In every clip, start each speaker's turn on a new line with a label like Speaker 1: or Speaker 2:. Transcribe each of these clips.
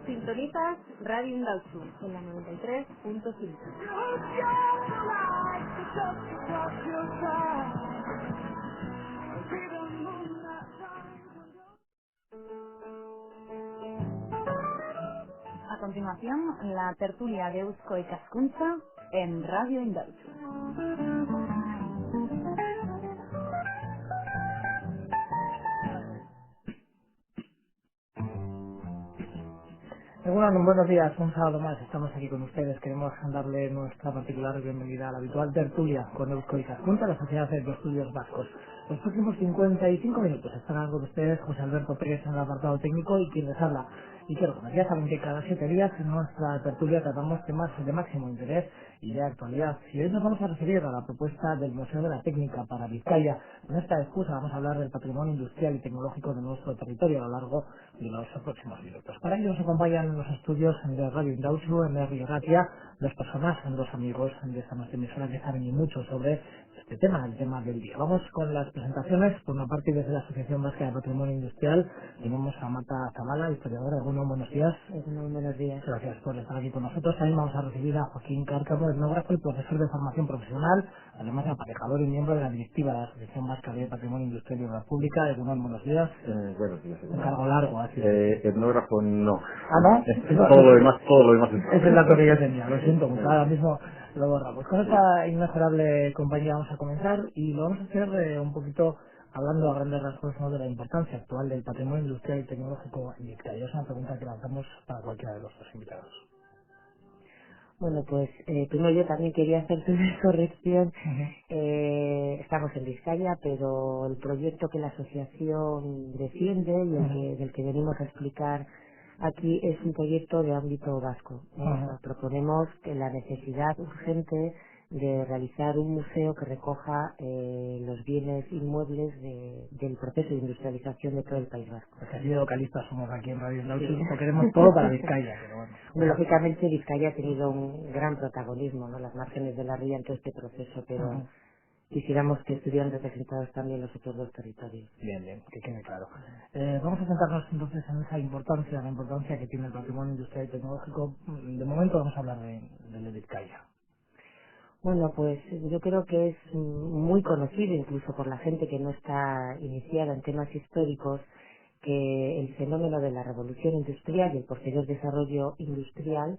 Speaker 1: Sintonizas Radio Indauzu en la 93.5. A continuación, la tertulia de Eusko Ikaskuntza en Radio Indauzu.
Speaker 2: Bueno, buenos días, un sábado más, estamos aquí con ustedes, queremos darle nuestra particular bienvenida a la habitual tertulia con Eusko Ikaskuntza, la Sociedad de Estudios Vascos. Los próximos 55 minutos estarán con ustedes José Alberto Pérez en el apartado técnico y quien les habla. Y claro, como ya saben que cada 7 días en nuestra tertulia tratamos temas de máximo interés y de actualidad. Y hoy nos vamos a referir a la propuesta del Museo de la Técnica para Vizcaya. Con esta excusa vamos a hablar del patrimonio industrial y tecnológico de nuestro territorio a lo largo de los próximos minutos. Para ello nos acompañan en los estudios de Radio Indauzu, en Radio Ratia, dos personas, dos amigos de esta nuestra emisora que saben y mucho sobre este tema, el tema del día. Vamos con las presentaciones. Por una parte, desde la Asociación Vasca de Patrimonio Industrial tenemos a Marta Zavala, historiadora. Buenos días.
Speaker 3: Buenos días.
Speaker 2: Gracias por estar aquí con nosotros. También vamos a recibir a Joaquín Cárcamo, etnógrafo y profesor de formación profesional, además aparejador y miembro de la directiva de la Asociación Vasca de Patrimonio Industrial y Obra Pública. Buenos días.
Speaker 4: Buenos días.
Speaker 2: Un cargo largo, así.
Speaker 4: Etnógrafo no.
Speaker 2: ¿Ah, no?
Speaker 4: Todo lo demás
Speaker 2: Es el dato que yo tenía, lo siento mucho, ahora mismo lo borramos. Con esta inmejorable compañía vamos a comenzar y lo vamos a hacer un poquito hablando a grandes rasgos, ¿no?, de la importancia actual del patrimonio industrial y tecnológico en Vizcaya. Es una pregunta que lanzamos para cualquiera de los dos invitados.
Speaker 3: Bueno, pues primero yo también quería hacerte una corrección. Estamos en Vizcaya, pero el proyecto que la asociación defiende y del que venimos a explicar aquí es un proyecto de ámbito vasco. Proponemos que la necesidad urgente de realizar un museo que recoja los bienes inmuebles del proceso de industrialización de todo el País Vasco.
Speaker 2: Porque así de localistas somos aquí en Radio Indauzu, lo queremos todo para Vizcaya, pero bueno.
Speaker 3: Lógicamente Vizcaya ha tenido un gran protagonismo, ¿no?, las márgenes de la ría en todo este proceso, pero quisiéramos que estuvieran representados también los otros dos territorios.
Speaker 2: Bien, que quede claro. Vamos a centrarnos entonces en esa importancia, la importancia que tiene el patrimonio industrial y tecnológico. De momento vamos a hablar de Vizcaya.
Speaker 3: Bueno, pues yo creo que es muy conocido incluso por la gente que no está iniciada en temas históricos que el fenómeno de la revolución industrial y el posterior desarrollo industrial,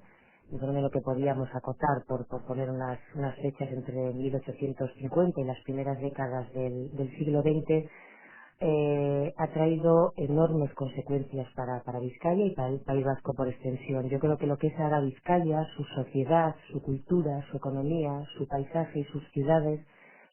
Speaker 3: un fenómeno que podíamos acotar por poner unas fechas entre 1850 y las primeras décadas del siglo XX, ha traído enormes consecuencias para Vizcaya y para el País Vasco por extensión. Yo creo que lo que es ahora Vizcaya, su sociedad, su cultura, su economía, su paisaje y sus ciudades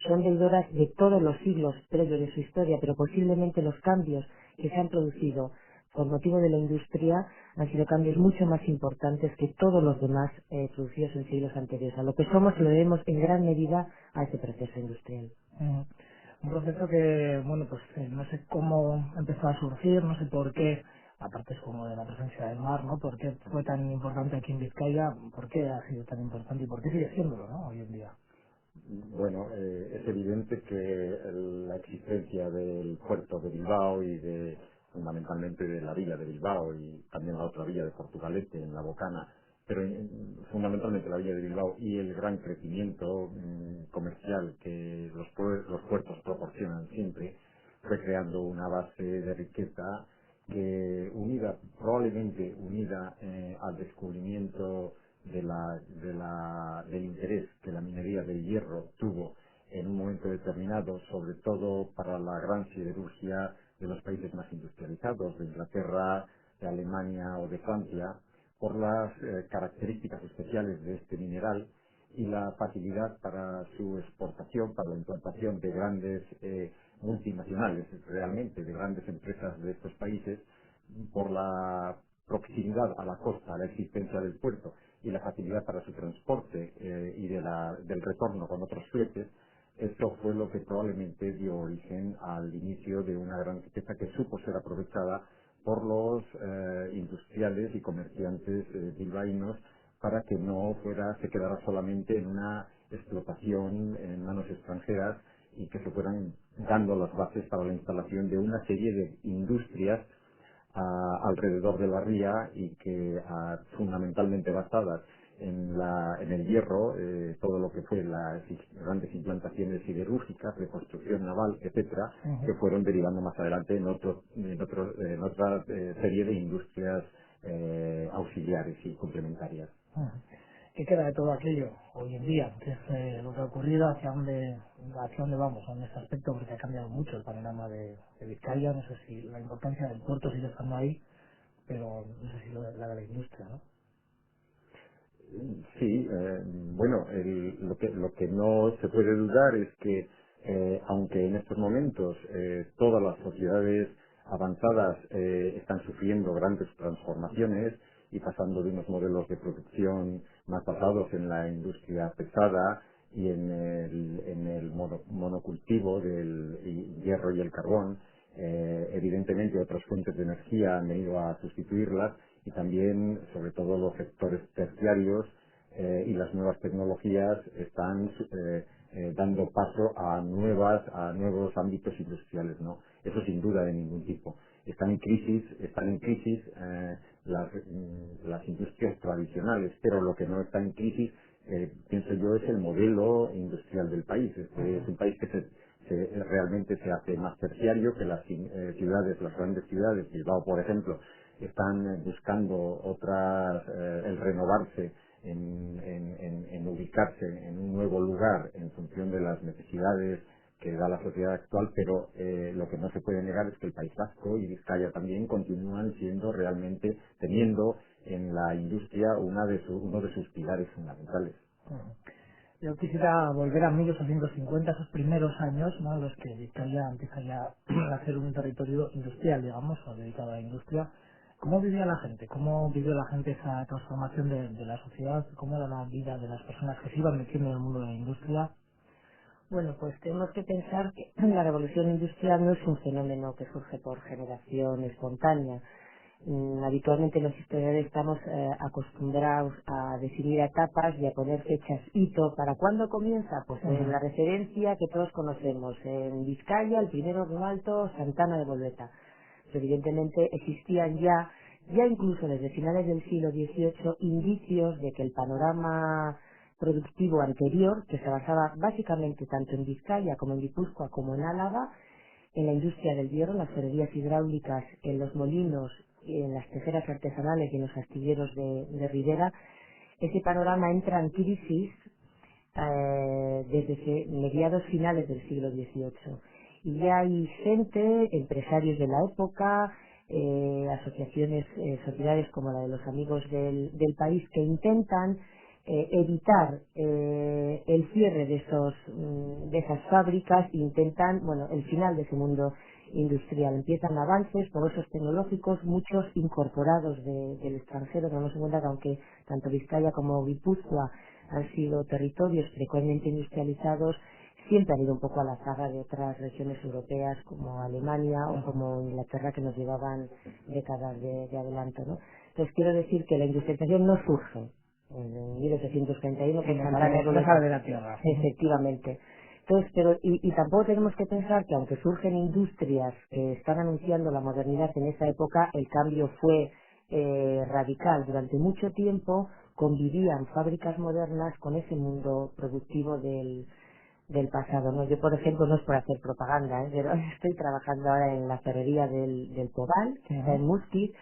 Speaker 3: son deudoras de todos los siglos previos de su historia, pero posiblemente los cambios que se han producido por motivo de la industria han sido cambios mucho más importantes que todos los demás producidos en siglos anteriores. A lo que somos lo debemos en gran medida a ese proceso industrial.
Speaker 2: Un proceso que, bueno, pues no sé cómo empezó a surgir, no sé por qué, aparte es como de la presencia del mar, ¿no? ¿Por qué fue tan importante aquí en Vizcaya? ¿Por qué ha sido tan importante y por qué sigue siéndolo, ¿no?, hoy en día?
Speaker 4: Bueno, es evidente que la existencia del puerto de Bilbao y fundamentalmente de la villa de Bilbao y también la otra villa de Portugalete en la Bocana, pero fundamentalmente la villa de Bilbao y el gran crecimiento comercial que los puertos proporcionan siempre, fue creando una base de riqueza que probablemente unida al descubrimiento del interés que la minería del hierro tuvo en un momento determinado, sobre todo para la gran siderurgia de los países más industrializados, de Inglaterra, de Alemania o de Francia, por las características especiales de este mineral y la facilidad para su exportación, para la implantación de grandes multinacionales, realmente de grandes empresas de estos países, por la proximidad a la costa, a la existencia del puerto y la facilidad para su transporte y del retorno con otros fletes. Esto fue lo que probablemente dio origen al inicio de una gran riqueza que supo ser aprovechada por los industriales y comerciantes bilbaínos para que no se quedara solamente en una explotación en manos extranjeras y que se fueran dando las bases para la instalación de una serie de industrias alrededor de la ría y que fundamentalmente basadas en el hierro, todo lo que fue las grandes implantaciones siderúrgicas, de construcción naval, etcétera, que fueron derivando más adelante en otra serie de industrias auxiliares y complementarias.
Speaker 2: ¿Qué queda de todo aquello hoy en día? ¿Qué es lo que ha ocurrido? Hacia dónde vamos en este aspecto? Porque ha cambiado mucho el panorama de Vizcaya. No sé si la importancia del puerto sigue estando ahí, pero no sé si la de la industria, ¿no?
Speaker 4: Sí, bueno, lo que no se puede dudar es que, aunque en estos momentos todas las sociedades avanzadas están sufriendo grandes transformaciones y pasando de unos modelos de producción más basados en la industria pesada y en el monocultivo del hierro y el carbón, evidentemente otras fuentes de energía han venido a sustituirlas y también, sobre todo, los sectores terciarios y las nuevas tecnologías están dando paso a nuevos ámbitos industriales, ¿no? Eso sin duda de ningún tipo. Están en crisis las industrias tradicionales, pero lo que no está en crisis, pienso yo, es el modelo industrial del país. Es un país que realmente se hace más terciario, que las ciudades, las grandes ciudades, Bilbao, por ejemplo, están buscando el renovarse, en ubicarse en un nuevo lugar en función de las necesidades que da la sociedad actual, pero lo que no se puede negar es que el País Vasco y Vizcaya también continúan siendo realmente, teniendo en la industria uno de sus pilares fundamentales.
Speaker 2: Yo quisiera volver a 1850, esos primeros años, ¿no?, en los que Vizcaya empieza ya a ser un territorio industrial, digamos, o dedicado a la industria. ¿Cómo vivía la gente? ¿Cómo vivió la gente esa transformación de la sociedad? ¿Cómo era la vida de las personas que se iban metiendo en el mundo de la industria?
Speaker 3: Bueno, pues tenemos que pensar que la revolución industrial no es un fenómeno que surge por generación espontánea. Habitualmente los historiadores estamos acostumbrados a definir etapas y a poner fechas hito. ¿Para cuándo comienza? Pues en la referencia que todos conocemos, en Vizcaya, el primero de Alto, Santana de Bolbeta. Pero evidentemente existían ya incluso desde finales del siglo XVIII, indicios de que el panorama productivo anterior, que se basaba básicamente tanto en Vizcaya como en Guipúzcoa como en Álava, en la industria del hierro, en las ferrerías hidráulicas, en los molinos, en las tejeras artesanales y en los astilleros de Ribera, ese panorama entra en crisis desde mediados finales del siglo XVIII. Y ya hay gente, empresarios de la época, asociaciones, sociedades como la de los amigos del país, que intentan evitar el cierre de esas fábricas, intentan, bueno, el final de ese mundo industrial. Empiezan avances, progresos tecnológicos, muchos incorporados del extranjero. Tenemos en cuenta que aunque tanto Vizcaya como Guipúzcoa han sido territorios frecuentemente industrializados, siempre han ido un poco a la zaga de otras regiones europeas como Alemania o como Inglaterra, que nos llevaban décadas de adelanto, ¿no? Entonces quiero decir que la industrialización no surge en 1831 con Santana de
Speaker 2: No
Speaker 3: Bolbeta.
Speaker 2: sale de la tierra.
Speaker 3: Efectivamente. Entonces, y tampoco tenemos que pensar que aunque surgen industrias que están anunciando la modernidad en esa época, el cambio fue radical. Durante mucho tiempo convivían fábricas modernas con ese mundo productivo del pasado, ¿no? Yo, por ejemplo, no es por hacer propaganda, pero estoy trabajando ahora en la ferrería del Pobal, que está en Muskiz,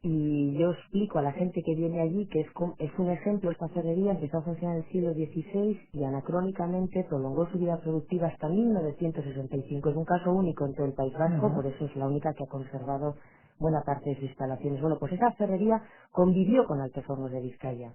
Speaker 3: y yo explico a la gente que viene allí que es un ejemplo. Esta ferrería empezó a funcionar en el siglo XVI y anacrónicamente prolongó su vida productiva hasta 1965. Es un caso único en todo el País Vasco, por eso es la única que ha conservado buena parte de sus instalaciones. Bueno, pues esa ferrería convivió con Altos Hornos de Vizcaya.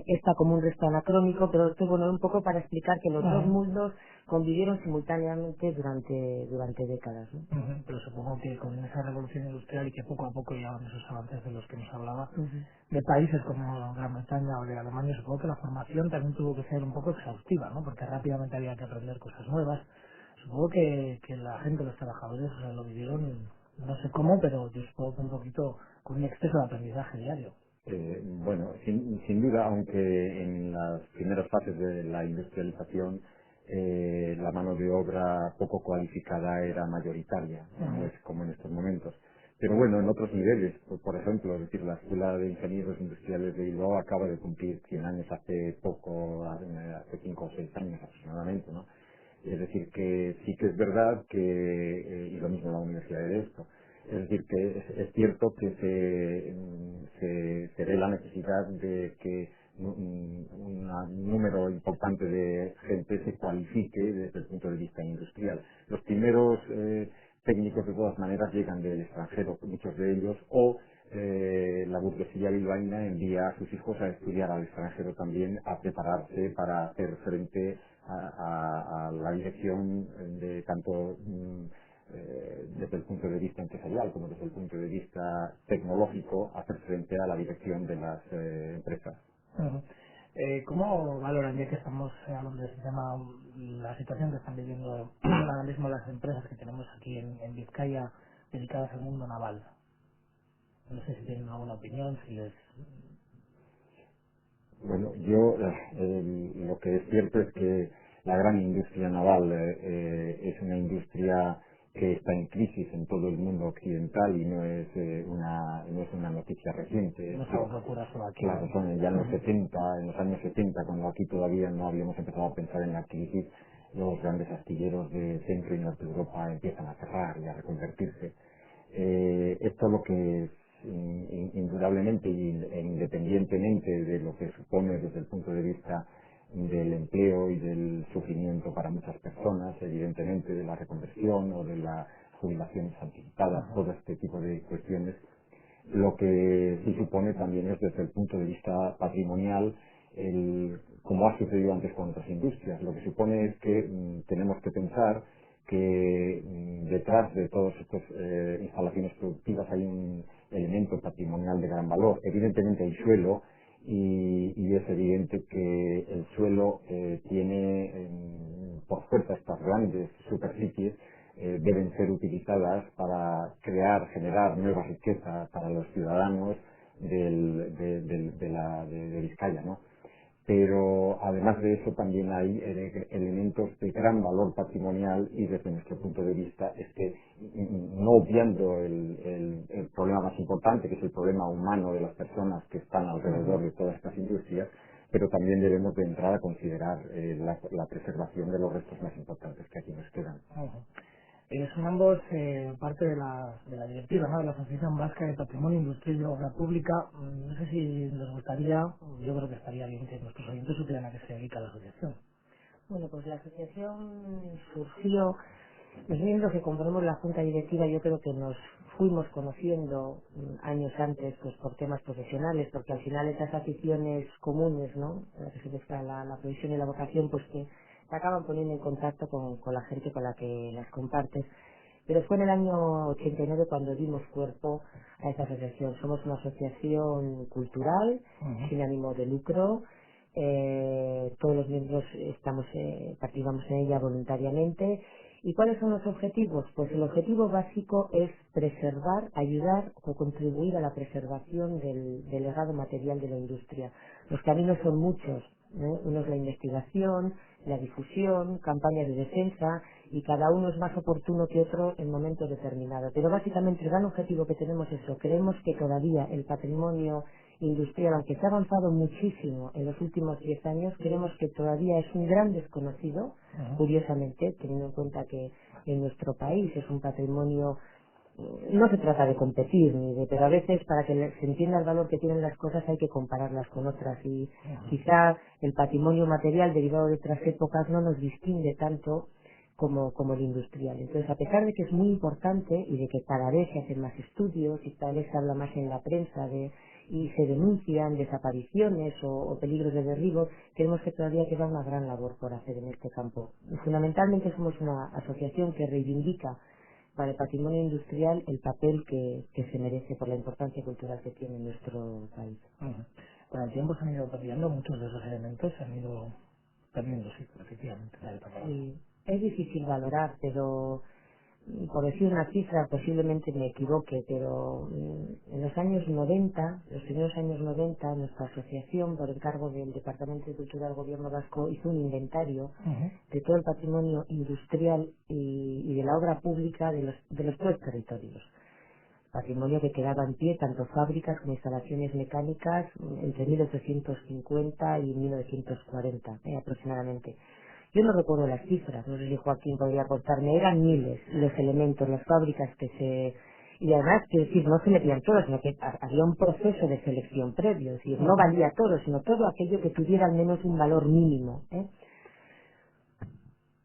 Speaker 3: Está como un resto anacrónico, pero esto, bueno, un poco para explicar que los dos mundos convivieron simultáneamente durante décadas, ¿no?
Speaker 2: Pero supongo que con esa revolución industrial y que poco a poco llegaban esos avances de los que nos hablaba,
Speaker 3: Ujú.
Speaker 2: de países como Gran Bretaña o de Alemania, supongo que la formación también tuvo que ser un poco exhaustiva, ¿no? Porque rápidamente había que aprender cosas nuevas. Supongo que la gente, los trabajadores, o sea, lo vivieron, no sé cómo, pero yo supongo que un poquito con un exceso de aprendizaje diario.
Speaker 4: Bueno, sin duda, aunque en las primeras fases de la industrialización la mano de obra poco cualificada era mayoritaria, no
Speaker 2: Ujú.
Speaker 4: es como en estos momentos. Pero bueno, en otros niveles, por ejemplo, es decir, la Escuela de Ingenieros Industriales de Bilbao acaba de cumplir 100 años hace poco, hace 5 o 6 años aproximadamente, ¿no? Es decir, que sí que es verdad que, y lo mismo la Universidad de Deusto, es decir, que es cierto que se ve la necesidad de que un número importante de gente se cualifique desde el punto de vista industrial. Los primeros técnicos de todas maneras llegan del extranjero, muchos de ellos, o la burguesía bilbaína envía a sus hijos a estudiar al extranjero también, a prepararse para hacer frente a la dirección de tanto desde el punto de vista empresarial como desde el punto de vista tecnológico, hacer frente a la dirección de las empresas.
Speaker 2: Ujú. ¿Cómo valoran, ya que estamos hablando de ese tema, la situación que están viviendo ahora mismo las empresas que tenemos aquí en Vizcaya dedicadas al mundo naval? No sé si tienen alguna opinión, si les...
Speaker 4: Bueno, yo lo que es cierto es que la gran industria naval es una industria que está en crisis en todo el mundo occidental y no es una noticia reciente. Es
Speaker 2: No es
Speaker 4: decir,
Speaker 2: algo que ocurra solo aquí,
Speaker 4: claro,
Speaker 2: ¿no?
Speaker 4: son ya en los
Speaker 2: Ujú.
Speaker 4: 70, en los años 70, cuando aquí todavía no habíamos empezado a pensar en la crisis, los grandes astilleros de Centro y Norte de Europa empiezan a cerrar y a reconvertirse. Esto lo que es indudablemente e independientemente de lo que supone desde el punto de vista del empleo y del sufrimiento para muchas personas, evidentemente de la reconversión o de las jubilaciones anticipadas,
Speaker 2: Ajá.
Speaker 4: todo este tipo de cuestiones, lo que sí supone también es desde el punto de vista patrimonial, como ha sucedido antes con otras industrias, lo que supone es que tenemos que pensar que detrás de todas estas instalaciones productivas hay un elemento patrimonial de gran valor. Evidentemente hay suelo y es evidente que el suelo tiene, por fuerza, estas grandes superficies deben ser utilizadas para generar nueva riqueza para los ciudadanos de Vizcaya, ¿no? Pero además de eso también hay elementos de gran valor patrimonial y desde nuestro punto de vista es que no obviando el problema más importante que es el problema humano de las personas que están alrededor
Speaker 2: Ujú.
Speaker 4: de todas estas industrias, pero también debemos de entrar a considerar la preservación de los restos más importantes que aquí nos quedan.
Speaker 2: Ujú. Son ambos parte de la directiva, ¿no?, de la Asociación Vasca de Patrimonio Industrial y Obra Pública. No sé si les gustaría, yo creo que estaría bien que nuestros oyentes supieran a qué se dedica la asociación.
Speaker 3: Bueno, pues la asociación surgió, los miembros que componemos la junta directiva yo creo que nos fuimos conociendo años antes pues por temas profesionales, porque al final esas aficiones comunes, ¿no?, en las que se mezcla la profesión y la vocación, pues que te acaban poniendo en contacto con la gente con la que las compartes. Pero fue en el año 89 cuando dimos cuerpo a esta asociación. Somos una asociación cultural,
Speaker 2: Ujú.
Speaker 3: sin ánimo de lucro. Todos los miembros participamos en ella voluntariamente. ¿Y cuáles son los objetivos? Pues el objetivo básico es preservar, ayudar o contribuir a la preservación del legado material de la industria. Los caminos son muchos, ¿no? Uno es la investigación, la difusión, campañas de defensa, y cada uno es más oportuno que otro en momentos determinados. Pero básicamente el gran objetivo que tenemos es eso. Creemos que todavía el patrimonio industrial, aunque se ha avanzado muchísimo en los últimos 10 años, creemos que todavía es un gran desconocido,
Speaker 2: Ujú.
Speaker 3: curiosamente, teniendo en cuenta que en nuestro país es un patrimonio. No se trata de competir, pero a veces para que se entienda el valor que tienen las cosas hay que compararlas con otras, y quizá el patrimonio material derivado de otras épocas no nos distingue tanto como el industrial. Entonces, a pesar de que es muy importante y de que cada vez se hacen más estudios y cada vez se habla más en la prensa y se denuncian desapariciones o peligros de derribo, creemos que todavía queda una gran labor por hacer en este campo. Y fundamentalmente somos una asociación que reivindica para el patrimonio industrial el papel que se merece por la importancia cultural que tiene en nuestro país.
Speaker 2: Ujú. Con el tiempo se han ido perdiendo muchos de esos elementos, se han ido perdiendo, sí, efectivamente, la palabra.
Speaker 3: Sí, es difícil valorar, pero por decir una cifra, posiblemente me equivoque, pero en los años 90, los primeros años 90, nuestra asociación, por encargo del Departamento de Cultura del Gobierno Vasco, hizo un inventario de todo el patrimonio industrial y de la obra pública de los tres territorios. Patrimonio que quedaba en pie, tanto fábricas como instalaciones mecánicas, entre 1850 y 1940, aproximadamente. Yo no recuerdo las cifras, no sé si Joaquín podría contarme, eran miles los elementos, las fábricas que se... Y además, quiero decir, no se metían todos, sino que había un proceso de selección previo, es decir, no valía todo, sino todo aquello que tuviera al menos un valor mínimo.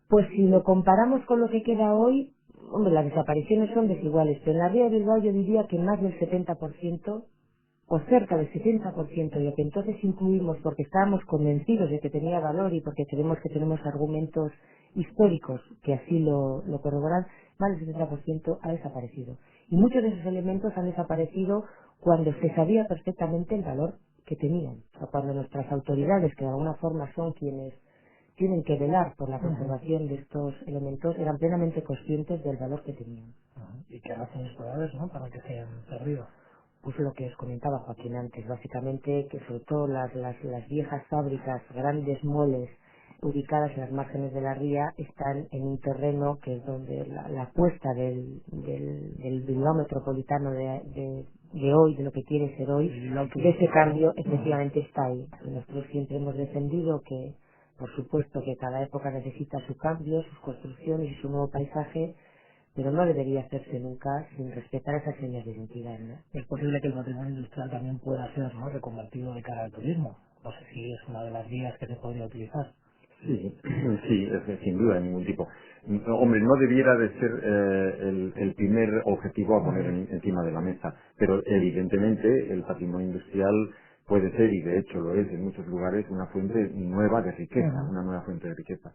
Speaker 3: Pues si lo comparamos con lo que queda hoy, hombre, las desapariciones son desiguales, pero en la Ría de Bilbao yo diría que más del 70%, o cerca del 70%, y que entonces incluimos porque estábamos convencidos de que tenía valor y porque creemos que tenemos argumentos históricos que así lo corroboran, más del 70% ha desaparecido. Y muchos de esos elementos han desaparecido cuando se sabía perfectamente el valor que tenían, o cuando nuestras autoridades, que de alguna forma son quienes tienen que velar por la conservación de estos elementos, eran plenamente conscientes del valor que tenían.
Speaker 2: ¿Y qué razones puede haber, no, para que se hayan perdido?
Speaker 3: Pues lo que os comentaba Joaquín antes, básicamente que sobre todo las viejas fábricas, grandes moles ubicadas en las márgenes de la ría están en un terreno que es donde la apuesta del Bilbao metropolitano de hoy, de lo que quiere ser hoy, de ese cambio, efectivamente está ahí. Nosotros siempre hemos defendido que, por supuesto, que cada época necesita su cambio, sus construcciones y su nuevo paisaje, pero no debería hacerse nunca sin respetar esas señas de identidad, ¿no?
Speaker 2: Es posible que el patrimonio industrial también pueda ser, ¿no?, reconvertido de cara al turismo. No sé si es una de las vías que se podría utilizar.
Speaker 4: Sí, sí, sin duda, de ningún tipo. No, hombre, no debiera de ser el primer objetivo a poner encima de la mesa, pero evidentemente el patrimonio industrial puede ser, y de hecho lo es en muchos lugares, una fuente nueva de riqueza, una nueva fuente de riqueza.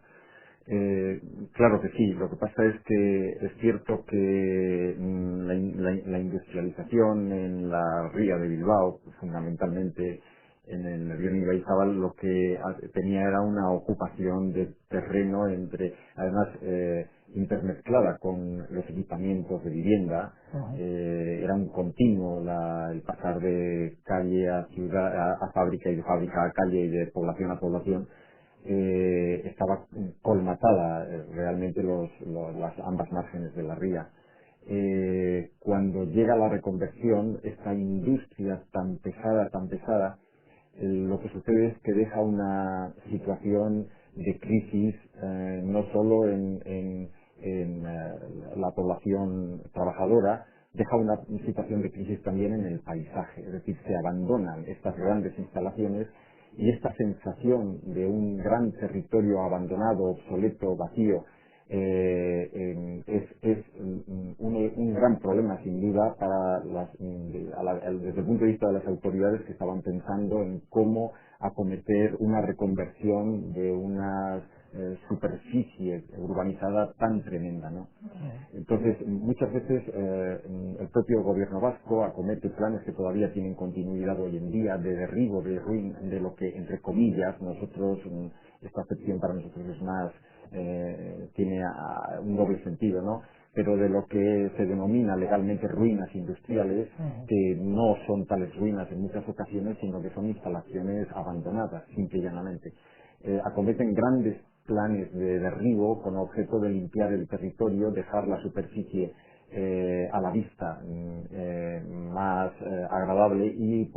Speaker 4: Claro que sí, lo que pasa es que es cierto que la industrialización en la ría de Bilbao, fundamentalmente en el río Ibaizabal, lo que tenía era una ocupación de terreno además intermezclada con los equipamientos de vivienda. Era un continuo el pasar de calle a ciudad, a fábrica, y de fábrica a calle, y de población a población. Estaba colmatada realmente las ambas márgenes de la ría. Cuando llega la reconversión, esta industria tan pesada, lo que sucede es que deja una situación de crisis, no solo en la población trabajadora, deja una situación de crisis también en el paisaje, es decir, se abandonan estas grandes instalaciones, y esta sensación de un gran territorio abandonado, obsoleto, vacío, es un gran problema, sin duda, para desde el punto de vista de las autoridades que estaban pensando en cómo acometer una reconversión de una superficie urbanizada tan tremenda, ¿no? Entonces, muchas veces el propio gobierno vasco acomete planes que todavía tienen continuidad hoy en día, de derribo, de lo que, entre comillas, esta acepción para nosotros es más, tiene un doble sentido, ¿no? Pero de lo que se denomina legalmente ruinas industriales, que no son tales ruinas en muchas ocasiones, sino que son instalaciones abandonadas, simple y llanamente. Acometen grandes planes de derribo con objeto de limpiar el territorio, dejar la superficie a la vista más agradable, y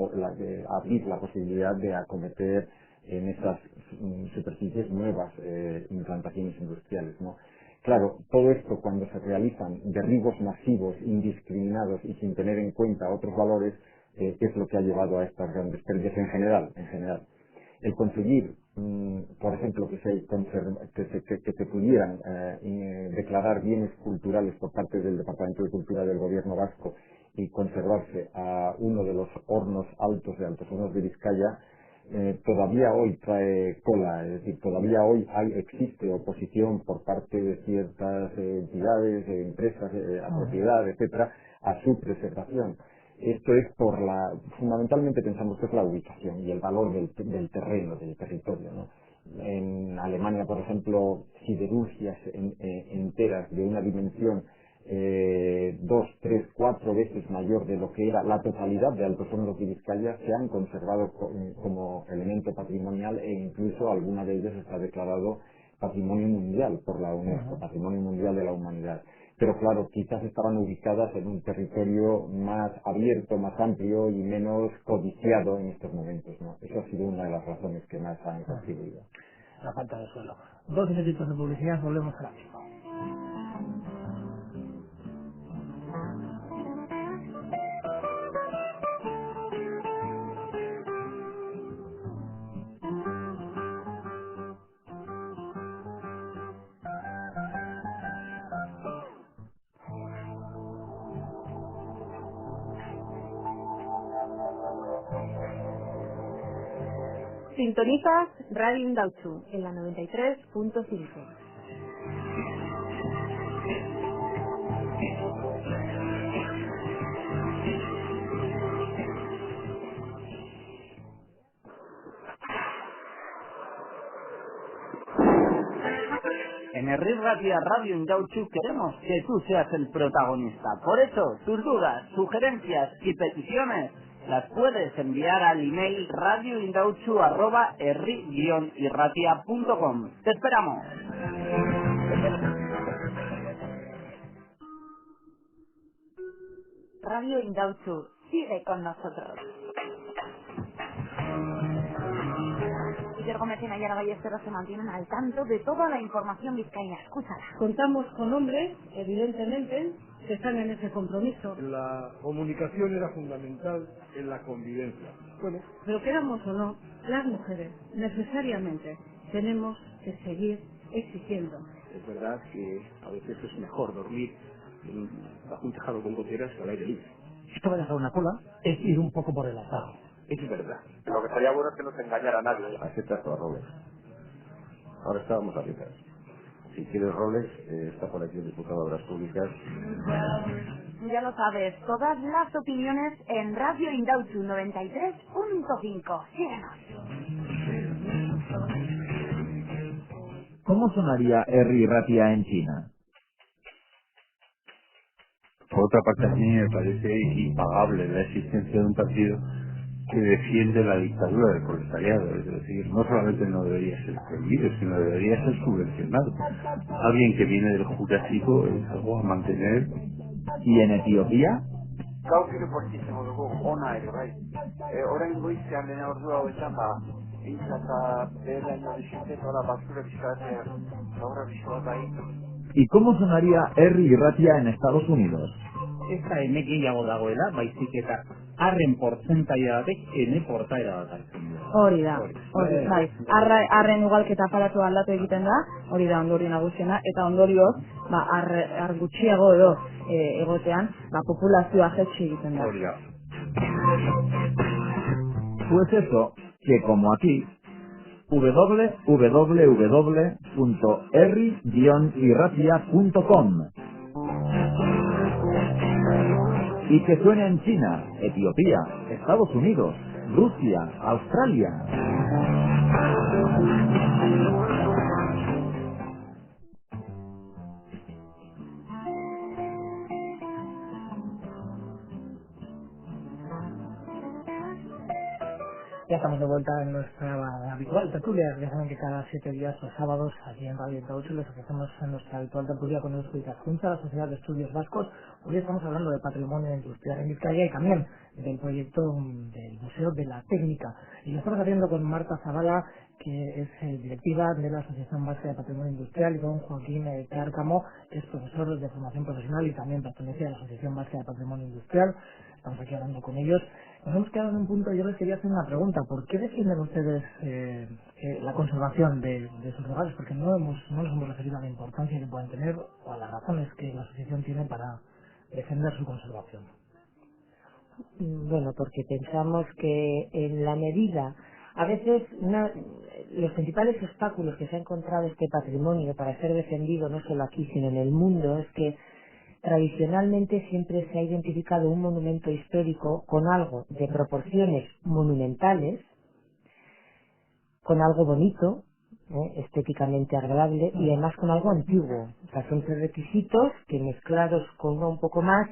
Speaker 4: abrir la posibilidad de acometer en esas superficies nuevas implantaciones industriales, ¿no? Claro, todo esto, cuando se realizan derribos masivos, indiscriminados y sin tener en cuenta otros valores, es lo que ha llevado a estas grandes pérdidas en general. El conseguir, por ejemplo, que se pudieran declarar bienes culturales por parte del Departamento de Cultura del Gobierno vasco y conservarse a uno de los hornos altos de Altos Hornos de Vizcaya, todavía hoy trae cola, es decir, todavía hoy existe oposición por parte de ciertas entidades, empresas, a propiedad, etcétera, a su preservación. Esto es fundamentalmente pensamos que es la ubicación y el valor del terreno, del territorio, ¿no? En Alemania, por ejemplo, siderurgias enteras de una dimensión 2, 3, 4 veces mayor de lo que era la totalidad de Altos Hornos de Vizcaya, se han conservado como elemento patrimonial, e incluso alguna de ellas está declarado Patrimonio Mundial por la UNESCO, Patrimonio Mundial de la Humanidad. Pero claro, quizás estaban ubicadas en un territorio más abierto, más amplio y menos codiciado en estos momentos, ¿no? Eso ha sido una de las razones que más han contribuido.
Speaker 2: La falta de suelo. 2 minutitos de publicidad, volvemos ahora mismo.
Speaker 1: Sintonizas Radio Indautxu en la 93.5.
Speaker 5: En Herri Ratia Radio Indautxu queremos que tú seas el protagonista. Por eso, tus dudas, sugerencias y peticiones las puedes enviar al email radioindautxu@herri-irratia.com. ¡Te esperamos!
Speaker 1: Radio Indautxu, sigue con nosotros. Iker Gómez y Nayara Ballesteros se mantienen al tanto de toda la información vizcaína. Escúchala.
Speaker 6: Contamos con hombres, evidentemente, que están en ese compromiso.
Speaker 7: La comunicación era fundamental en la convivencia. Bueno,
Speaker 6: Pero queramos o no, las mujeres necesariamente tenemos que seguir existiendo.
Speaker 7: es verdad que a veces es mejor dormir bajo un tejado con goteras que al aire libre.
Speaker 2: Esto va a dejar una cola, es ir un poco por el azar.
Speaker 7: Es verdad.
Speaker 8: Lo que sería bueno es que no se engañara a nadie.
Speaker 4: Acepta a Rolex. Ahora estábamos a citas. Si quieres Rolex, está por aquí el diputado de las Públicas.
Speaker 1: Ya lo sabes, todas las opiniones en Radio Indautxu 93.5. Síguenos.
Speaker 9: ¿Cómo sonaría Herri Ratia en China?
Speaker 10: Por otra parte, a mí me parece impagable la existencia de un partido que defiende la dictadura del proletariado. Es decir, no solamente no debería ser prohibido, sino debería ser subvencionado. Alguien que viene del Jurásico es algo a mantener.
Speaker 9: ¿Y en Etiopía?
Speaker 8: Gaukire polizismo dugu ona ere bai. Orain goizean lehen ordua hauetan intzata behelaino disinte toda basura bizkatea gaurra bizkoa bai.
Speaker 9: ¿Y cómo sonaría Herri Ratia en Estados Unidos?
Speaker 5: Ez da ene gehiago dagoela, baizik eta arren portzentaia batek ene portaera bat hartzen du.
Speaker 11: Hori da, bai. Arren ugalketa aparatu aldatu egiten da, hori da ondorio nagusiena, eta ondorioz, ar gutxiago edo egotean, populazioa jetxi egiten da.
Speaker 10: Hori da.
Speaker 9: Pues eso, que como aquí, www.herri-irratia.com. Y que suene en China, Etiopía, Estados Unidos, Rusia, Australia.
Speaker 2: Ya estamos de vuelta en nuestra habitual tertulia. Ya saben que cada 7 días, los sábados, aquí en Radio Indautxu, les ofrecemos en nuestra habitual tertulia con Eusko Ikaskuntza, la Sociedad de Estudios Vascos. Hoy estamos hablando de patrimonio industrial en Vizcaya y también del proyecto del Museo de la Técnica. Y lo estamos haciendo con Marta Zavala, que es directiva de la Asociación Vasca de Patrimonio Industrial, y con Joaquín Cárcamo, que es profesor de formación profesional y también pertenece a la Asociación Vasca de Patrimonio Industrial. Estamos aquí hablando con ellos. Nos hemos quedado en un punto, yo les quería hacer una pregunta. ¿Por qué defienden ustedes la conservación de sus lugares? Porque no nos hemos referido a la importancia que pueden tener o a las razones que la asociación tiene para defender su conservación.
Speaker 3: Bueno, porque pensamos que en la medida, a veces los principales obstáculos que se ha encontrado este patrimonio para ser defendido no solo aquí sino en el mundo es que tradicionalmente siempre se ha identificado un monumento histórico con algo de proporciones monumentales, con algo bonito, estéticamente agradable y además con algo antiguo. O sea, son 3 requisitos que mezclados con uno un poco más,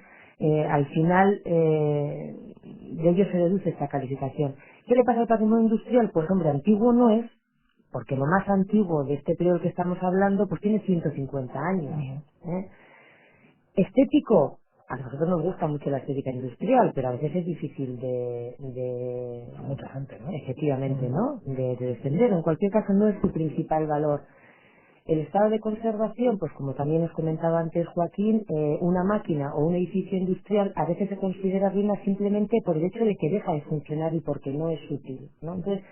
Speaker 3: al final de ellos se deduce esta calificación. ¿Qué le pasa al patrimonio industrial? Pues hombre, antiguo no es, porque lo más antiguo de este periodo que estamos hablando pues tiene 150 años. Estético, a nosotros nos gusta mucho la estética industrial, pero a veces es difícil
Speaker 2: A mucha gente, ¿no?
Speaker 3: efectivamente, ¿no? De defender. En cualquier caso no es su principal valor. El estado de conservación, pues como también os comentaba antes Joaquín, una máquina o un edificio industrial a veces se considera ruina simplemente por el hecho de que deja de funcionar y porque no es útil, ¿no? Entonces,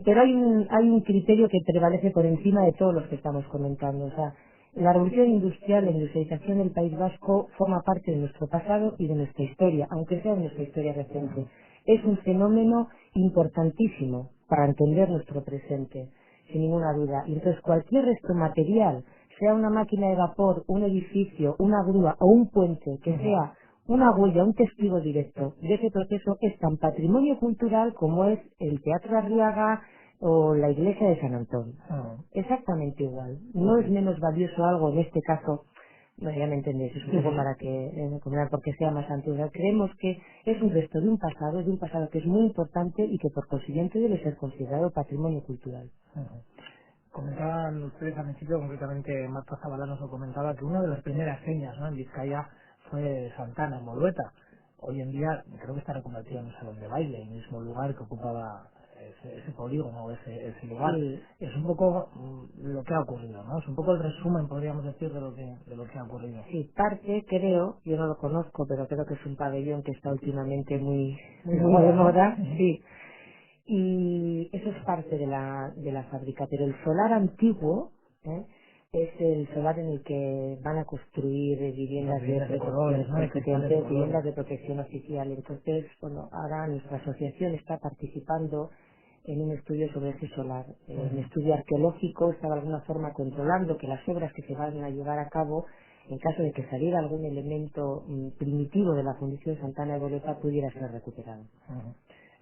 Speaker 3: pero hay un criterio que prevalece por encima de todos los que estamos comentando. O sea, la revolución industrial, la industrialización del País Vasco forma parte de nuestro pasado y de nuestra historia, aunque sea de nuestra historia reciente. Es un fenómeno importantísimo para entender nuestro presente, sin ninguna duda. Y entonces cualquier resto material, sea una máquina de vapor, un edificio, una grúa o un puente, que sea una huella, un testigo directo de ese proceso, es tan patrimonio cultural como es el Teatro Arriaga o la iglesia de San Antonio. Exactamente igual. No es menos valioso algo, en este caso, no, ya me entendéis, es un poco para que, porque sea más antiguo. Creemos que es un resto de un pasado que es muy importante y que por consiguiente debe ser considerado patrimonio cultural.
Speaker 2: Comentaban ustedes al principio, concretamente Marta Zavala nos lo comentaba, que una de las primeras señas, ¿no?, en Vizcaya fue Santana, en Bolueta. Hoy en día creo que está reconvertido en un salón de baile, el mismo lugar que ocupaba ese polígono, ese lugar.
Speaker 3: Sí.
Speaker 2: Es un poco lo que ha ocurrido, ¿no? Es un poco el resumen, podríamos decir, de lo que ha ocurrido.
Speaker 3: Sí, parte, creo, yo no lo conozco, pero creo que es un pabellón que está últimamente muy de moda, sí. Y eso es parte de la fábrica, pero el solar antiguo, es el solar en el que van a construir viviendas de
Speaker 2: colores, ¿no?
Speaker 3: viviendas de protección oficial. Entonces, bueno, ahora nuestra asociación está participando en un estudio sobre ese solar. Un estudio arqueológico está de alguna forma controlando que las obras que se van a llevar a cabo, en caso de que saliera algún elemento primitivo de la Fundición Santana de Boleta, pudiera ser recuperado.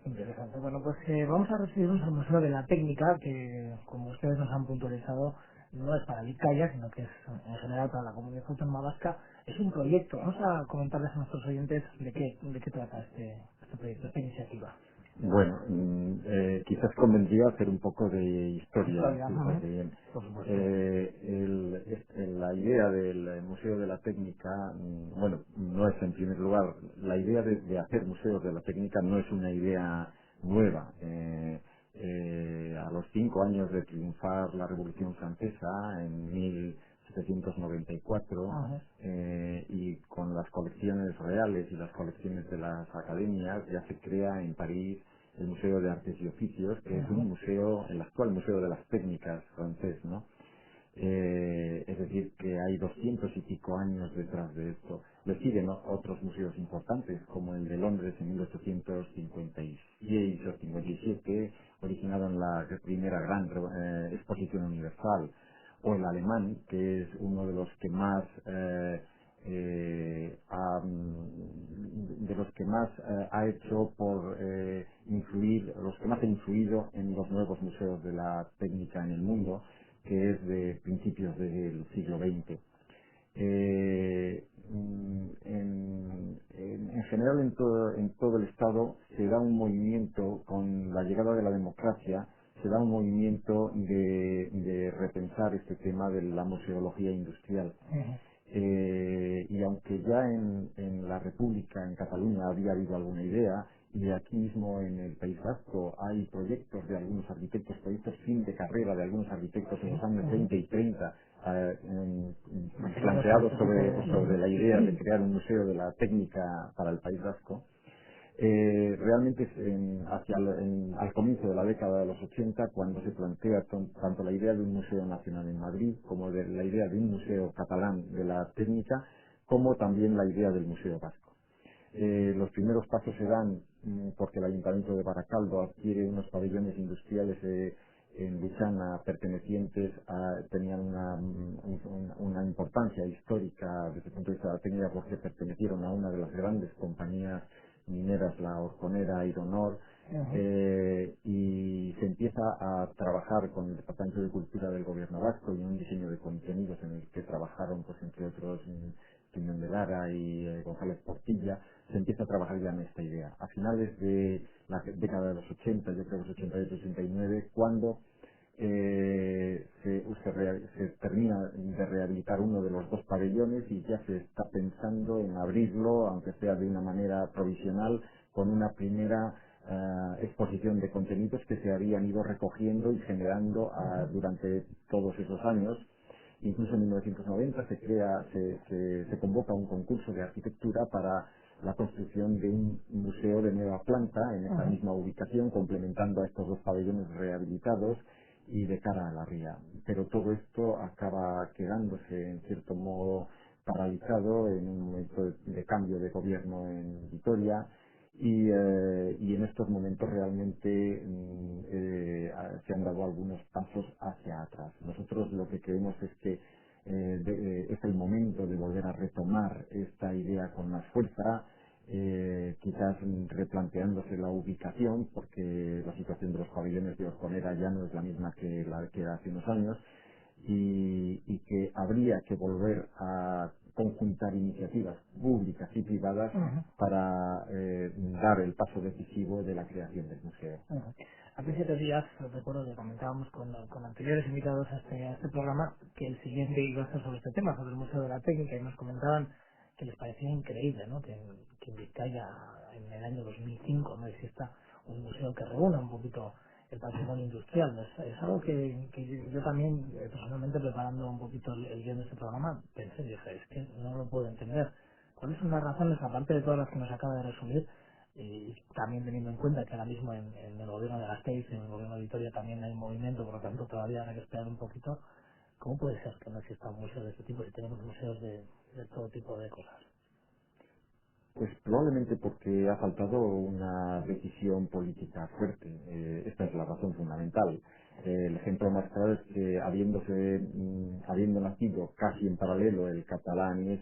Speaker 2: Interesante. Bueno, pues vamos a recibirnos al Museo de la Técnica, que, como ustedes nos han puntualizado, no es para Vizcaya, sino que es en general para la comunidad autónoma vasca. Es un proyecto. Vamos a comentarles a nuestros oyentes de qué trata este proyecto, esta iniciativa.
Speaker 4: Bueno, quizás convendría hacer un poco de historia.
Speaker 2: Por supuesto.
Speaker 4: La idea del Museo de la Técnica, bueno, no es en primer lugar, la idea de hacer museos de la técnica no es una idea nueva. A los 5 años de triunfar la Revolución Francesa, en 1794, y con las colecciones reales y las colecciones de las academias, ya se crea en París el Museo de Artes y Oficios, que es un museo, el actual Museo de las Técnicas francés, ¿no? Es decir, que hay 200 y pico años detrás de esto. Le siguen otros museos importantes, como el de Londres en 1856 o 57, originado en la primera gran exposición universal, o el alemán, que es uno de los que más ha hecho por influir, los que más ha influido en los nuevos museos de la técnica en el mundo, que es de principios del siglo XX. En general en todo el Estado se da un movimiento, con la llegada de la democracia, se da un movimiento de repensar este tema de la museología industrial. Y aunque ya en la República, en Cataluña, había habido alguna idea, y aquí mismo en el País Vasco hay proyectos de algunos arquitectos, proyectos fin de carrera de algunos arquitectos en los años 20 y 30, planteados sobre la idea de crear un museo de la técnica para el País Vasco. Realmente al comienzo de la década de los 80, cuando se plantea tanto la idea de un museo nacional en Madrid, como de la idea de un museo catalán de la técnica, como también la idea del museo vasco. Los primeros pasos se dan porque el Ayuntamiento de Baracaldo adquiere unos pabellones industriales en Luchana pertenecientes tenían una importancia histórica desde el punto de vista de la técnica, porque pertenecieron a una de las grandes compañías mineras, la Orconera, Ironor, y se empieza a trabajar con el Departamento de Cultura del Gobierno Vasco y un diseño de contenidos en el que trabajaron, pues entre otros, Piñón de Lara y González Portilla. Se empieza a trabajar ya en esta idea. A finales de la década de los 80, yo creo que es 88-89, cuando se termina de rehabilitar uno de los dos pabellones y ya se está pensando en abrirlo, aunque sea de una manera provisional, con una primera exposición de contenidos que se habían ido recogiendo y generando durante todos esos años. Incluso en 1990 se convoca un concurso de arquitectura para la construcción de un museo de nueva planta en esta misma ubicación, complementando a estos dos pabellones rehabilitados y de cara a la ría. Pero todo esto acaba quedándose en cierto modo paralizado en un momento de cambio de gobierno en Vitoria y en estos momentos realmente se han dado algunos pasos hacia atrás. Nosotros lo que creemos es que es el momento de volver a retomar esta idea con más fuerza, quizás replanteándose la ubicación, porque la situación de los pabellones de Orconera ya no es la misma que la que era hace unos años, y que habría que volver a conjuntar iniciativas públicas y privadas para dar el paso decisivo de la creación del museo.
Speaker 2: Hace 7 días, recuerdo que comentábamos con anteriores invitados a este programa que el siguiente iba a ser sobre este tema, sobre el Museo de la Técnica, y nos comentaban que les parecía increíble, ¿no? Que en Vizcaya, en el año 2005, no exista un museo que reúna un poquito el patrimonio industrial. Es algo que yo también, personalmente, preparando un poquito el guión de este programa, pensé y dije, es que no lo puedo entender. ¿Cuáles son las razones, aparte de todas las que nos acaba de resumir, y también teniendo en cuenta que ahora mismo en el gobierno de Gasteiz, en el gobierno de Vitoria también hay movimiento, por lo tanto todavía hay que esperar un poquito? ¿Cómo puede ser que no exista un museo de este tipo si tenemos museos de todo tipo de cosas?
Speaker 4: Pues probablemente porque ha faltado una decisión política fuerte. Esta es la razón fundamental. El ejemplo más claro es que habiendo nacido casi en paralelo el catalán y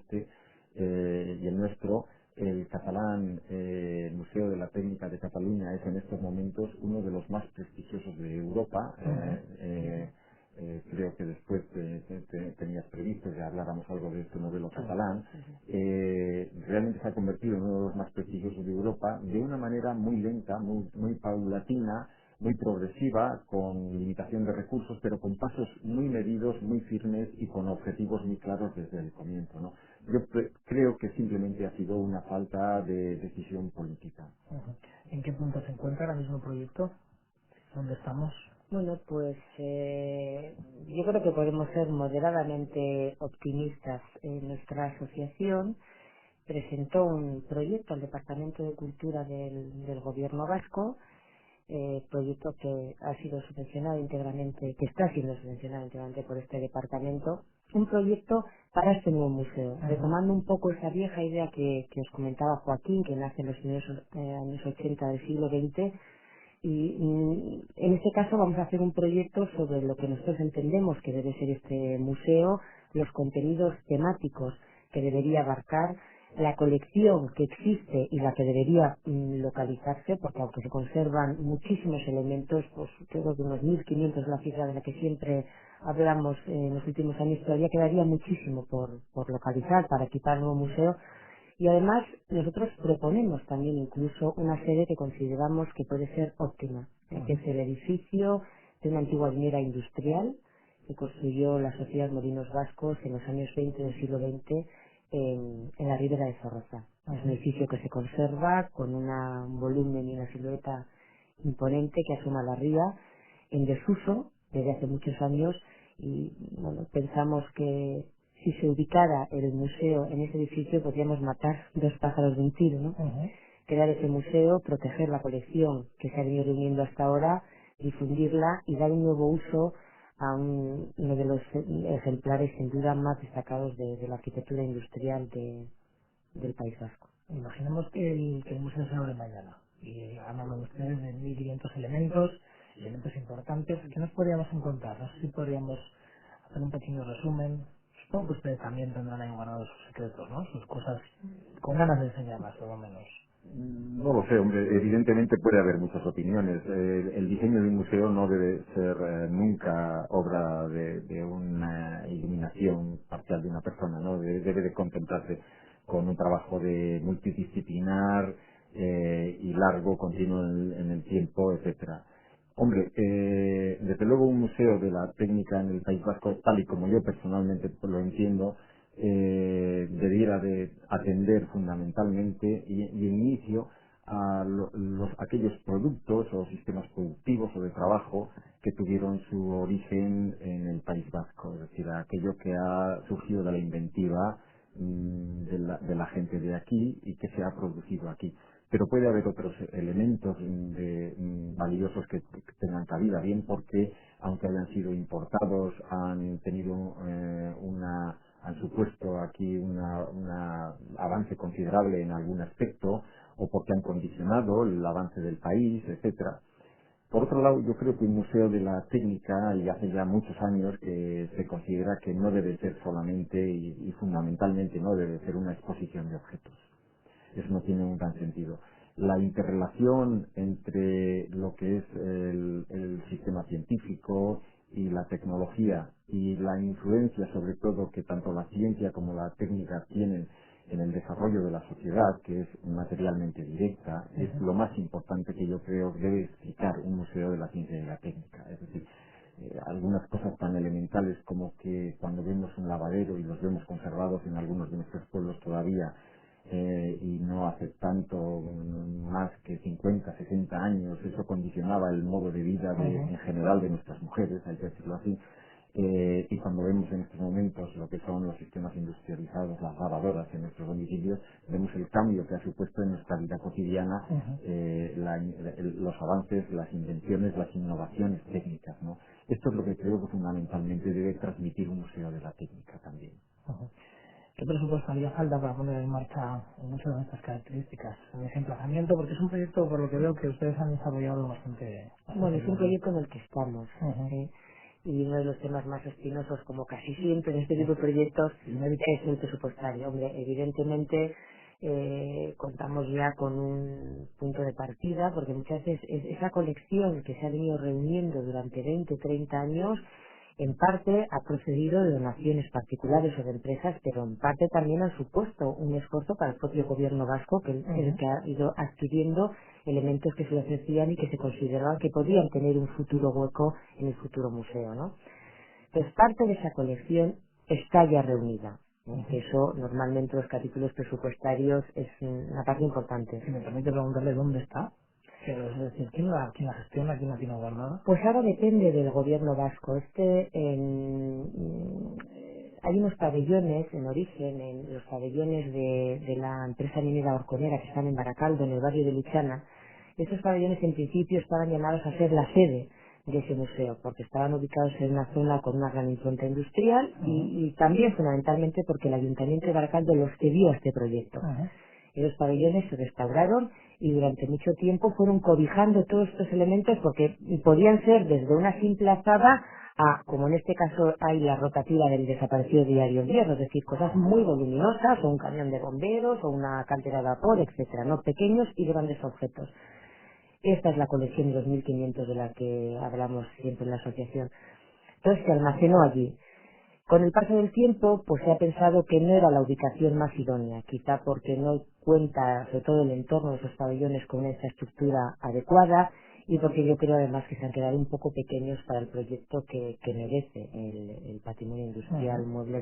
Speaker 4: y el nuestro, el catalán, el Museo de la Técnica de Cataluña, es en estos momentos uno de los más prestigiosos de Europa. Creo que después tenías previsto que habláramos algo de este modelo catalán. Realmente se ha convertido en uno de los más prestigiosos de Europa de una manera muy lenta, muy paulatina, muy progresiva, con limitación de recursos, pero con pasos muy medidos, muy firmes y con objetivos muy claros desde el comienzo, ¿no? Yo creo que simplemente ha sido una falta de decisión política.
Speaker 2: ¿En qué punto se encuentra ahora mismo el proyecto? ¿Dónde estamos?
Speaker 3: Bueno, pues yo creo que podemos ser moderadamente optimistas. Nuestra asociación presentó un proyecto al Departamento de Cultura del Gobierno Vasco, proyecto que ha sido subvencionado íntegramente, que está siendo subvencionado íntegramente por este departamento, un proyecto para este nuevo museo, retomando un poco esa vieja idea que os comentaba Joaquín, que nace en los años 80 del siglo XX. Y en este caso vamos a hacer un proyecto sobre lo que nosotros entendemos que debe ser este museo, los contenidos temáticos que debería abarcar, la colección que existe y la que debería localizarse, porque aunque se conservan muchísimos elementos, pues creo que unos 1.500 es la cifra de la que siempre hablamos en los últimos años, todavía quedaría muchísimo por localizar para equipar un nuevo museo. Y además nosotros proponemos también incluso una sede que consideramos que puede ser óptima, que es el edificio de una antigua minera industrial que construyó la Sociedad Molinos Vascos en los años 20 del siglo XX en la ribera de Zorroza. Es un edificio que se conserva con un volumen y una silueta imponente que asoma la ría, en desuso desde hace muchos años, y bueno, pensamos que si se ubicara el museo en ese edificio podríamos matar dos pájaros de un tiro, ¿no? Crear ese museo, proteger la colección que se ha venido reuniendo hasta ahora, difundirla y dar un nuevo uso a uno de los ejemplares sin duda más destacados de la arquitectura industrial del País Vasco.
Speaker 2: Imaginemos que el museo se abre mañana y hablan ustedes de 1.500 elementos importantes. ¿Qué nos podríamos encontrar? No sé si podríamos hacer un pequeño resumen. Supongo que ustedes también tendrán ahí guardados sus secretos, ¿no? Sus cosas con ganas de enseñarlas, por lo menos.
Speaker 4: No lo sé, hombre, evidentemente puede haber muchas opiniones. El diseño de un museo no debe ser nunca obra de una iluminación parcial de una persona, ¿no? Debe de contemplarse con un trabajo de multidisciplinar y largo, continuo en el tiempo, etcétera. Hombre, desde luego un museo de la técnica en el País Vasco, tal y como yo personalmente lo entiendo, debiera de atender fundamentalmente y de inicio a aquellos productos o sistemas productivos o de trabajo que tuvieron su origen en el País Vasco, es decir, aquello que ha surgido de la inventiva de la gente de aquí y que se ha producido aquí. Pero puede haber otros elementos valiosos que tengan cabida, bien porque, aunque hayan sido importados, han tenido han supuesto aquí un avance considerable en algún aspecto, o porque han condicionado el avance del país, etcétera. Por otro lado, yo creo que un museo de la técnica, y hace ya muchos años que se considera que no debe ser solamente y fundamentalmente no debe ser una exposición de objetos. Eso no tiene un gran sentido. La interrelación entre lo que es el sistema científico y la tecnología y la influencia, sobre todo, que tanto la ciencia como la técnica tienen en el desarrollo de la sociedad, que es materialmente directa, es lo más importante que yo creo que debe explicar un museo de la ciencia y de la técnica. Es decir, algunas cosas tan elementales como que cuando vemos un lavadero y los vemos conservados en algunos de nuestros pueblos todavía, y no hace tanto, más que 50, 60 años, eso condicionaba el modo de vida en general de nuestras mujeres, hay que decirlo así. Y cuando vemos en estos momentos lo que son los sistemas industrializados, las lavadoras en nuestros domicilios, vemos el cambio que ha supuesto en nuestra vida cotidiana, los avances, las invenciones, las innovaciones técnicas, ¿no? Esto es lo que creo que fundamentalmente debe transmitir un museo de la técnica también.
Speaker 2: ¿Qué presupuesto haría falta para poner en marcha muchas de estas características en ese emplazamiento? Porque es un proyecto, por lo que veo, que ustedes han desarrollado bastante
Speaker 3: Bueno, es un
Speaker 2: bien.
Speaker 3: proyecto en el que estamos. Y uno de los temas más espinosos, como casi siempre en este tipo de proyectos, es el presupuestario. Hombre, evidentemente contamos ya con un punto de partida, porque muchas veces esa colección que se ha venido reuniendo durante 20, 30 años, en parte ha procedido de donaciones particulares o de empresas, pero en parte también ha supuesto un esfuerzo para el propio gobierno vasco, que es el que ha ido adquiriendo elementos que se le ofrecían y que se consideraban que podían tener un futuro hueco en el futuro museo, ¿no? Pues parte de esa colección está ya reunida. Eso normalmente los capítulos presupuestarios es una parte importante.
Speaker 2: Si me permite preguntarle dónde está. Es decir, ¿quién la gestiona, quién la tiene guardada?
Speaker 3: Pues ahora depende del gobierno vasco. Hay unos pabellones en origen, en los pabellones de la empresa minera Orconera que están en Baracaldo, en el barrio de Luchana. Esos pabellones en principio estaban llamados a ser la sede de ese museo, porque estaban ubicados en una zona con una gran impronta industrial y también fundamentalmente porque el Ayuntamiento de Baracaldo los cedió a este proyecto. Los pabellones se restauraron y durante mucho tiempo fueron cobijando todos estos elementos porque podían ser desde una simple azada a, como en este caso hay la rotativa del desaparecido diario El Hierro, es decir, cosas muy voluminosas, o un camión de bomberos, o una cantera de vapor, etcétera, no pequeños y grandes objetos. Esta es la colección de 2.500 de la que hablamos siempre en la asociación. Entonces se almacenó allí. Con el paso del tiempo, pues se ha pensado que no era la ubicación más idónea, quizá porque no cuenta, sobre todo el entorno de esos pabellones, con una infraestructura adecuada y porque yo creo además que se han quedado un poco pequeños para el proyecto que merece el patrimonio industrial mueble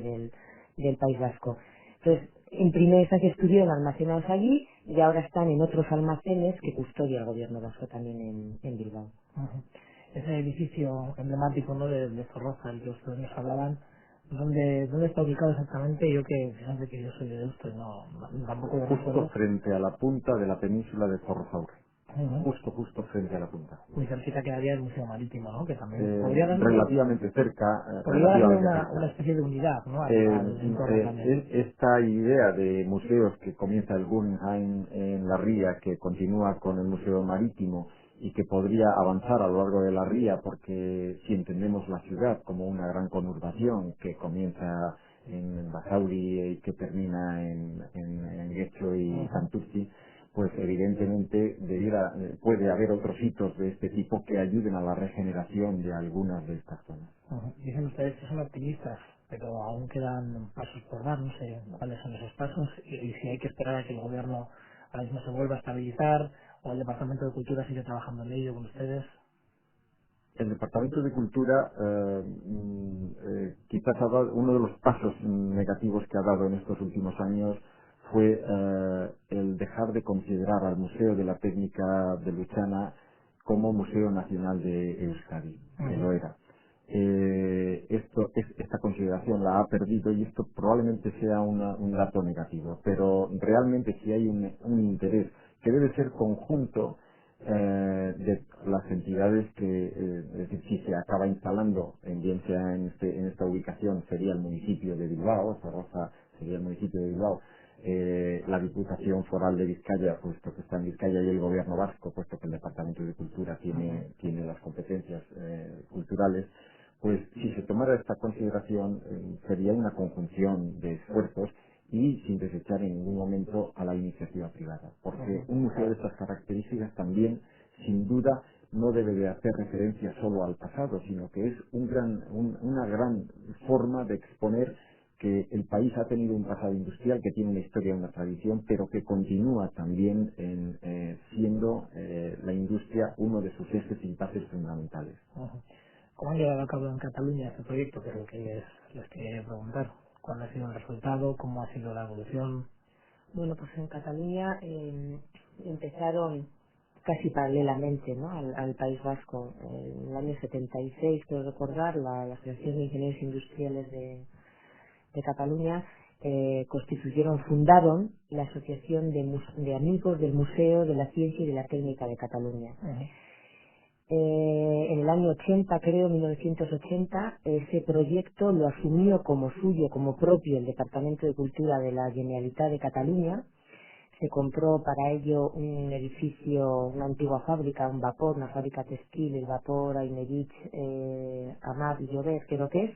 Speaker 3: del País Vasco. Entonces, en primera instancia estuvieron almacenados allí y ahora están en otros almacenes que custodia el gobierno vasco también en Bilbao.
Speaker 2: Ese edificio emblemático, ¿no?, de Zorroza, el que ustedes nos hablaban, ¿dónde está ubicado exactamente? Yo que, fíjate que yo soy de esto y tampoco lo
Speaker 4: Justo
Speaker 2: recuerdo.
Speaker 4: frente a la punta de la península de Zorrozaurre. Justo frente a la punta.
Speaker 2: Muy cerquita quedaría el Museo Marítimo, ¿no? Que también podría darle
Speaker 4: relativamente cerca.
Speaker 2: Podría darle una especie de unidad, ¿no? Al entorno también.
Speaker 4: Esta idea de museos que comienza el Guggenheim en la Ría, que continúa con el Museo Marítimo y que podría avanzar a lo largo de la Ría, porque si entendemos la ciudad como una gran conurbación que comienza en Basauri y que termina en Getxo y Santurtzi, pues evidentemente puede haber otros hitos de este tipo que ayuden a la regeneración de algunas de estas zonas.
Speaker 2: Dicen ustedes que son optimistas, pero aún quedan pasos por dar, no sé cuáles son esos pasos y si hay que esperar a que el gobierno ahora mismo se vuelva a estabilizar o el Departamento de Cultura sigue trabajando en ello con ustedes.
Speaker 4: El Departamento de Cultura quizás ha dado uno de los pasos negativos que ha dado en estos últimos años fue el dejar de considerar al Museo de la Técnica de Luchana como Museo Nacional de Euskadi, que lo era. Esta consideración la ha perdido y esto probablemente sea un dato negativo, pero realmente si hay un interés que debe ser conjunto de las entidades es decir, si se acaba instalando, bien sea en esta ubicación, sería el municipio de Bilbao, Zaragoza sería el municipio de Bilbao, la Diputación Foral de Vizcaya, puesto que está en Vizcaya, y el Gobierno vasco, puesto que el Departamento de Cultura tiene las competencias culturales, pues si se tomara esta consideración sería una conjunción de esfuerzos y sin desechar en ningún momento a la iniciativa privada, porque un museo de estas características también, sin duda, no debe de hacer referencia solo al pasado, sino que es una gran forma de exponer que el país ha tenido un pasado industrial, que tiene una historia, una tradición, pero que continúa también siendo la industria uno de sus ejes y bases fundamentales.
Speaker 2: ¿Cómo han llevado a cabo en Cataluña este proyecto? Que es lo que les quería preguntar. ¿Cuál ha sido el resultado? ¿Cómo ha sido la evolución?
Speaker 3: Bueno, pues en Cataluña empezaron casi paralelamente, ¿no?, al País Vasco. En el año 76, quiero recordar, la Asociación de Ingenieros Industriales de Cataluña fundaron la Asociación de Amigos del Museo de la Ciencia y de la Técnica de Cataluña. En el año 80, creo, 1980, ese proyecto lo asumió como suyo, como propio, el Departamento de Cultura de la Generalitat de Cataluña. Se compró para ello un edificio, una antigua fábrica, un vapor, una fábrica textil, el vapor Aymerich Amat y Llobet, creo que es,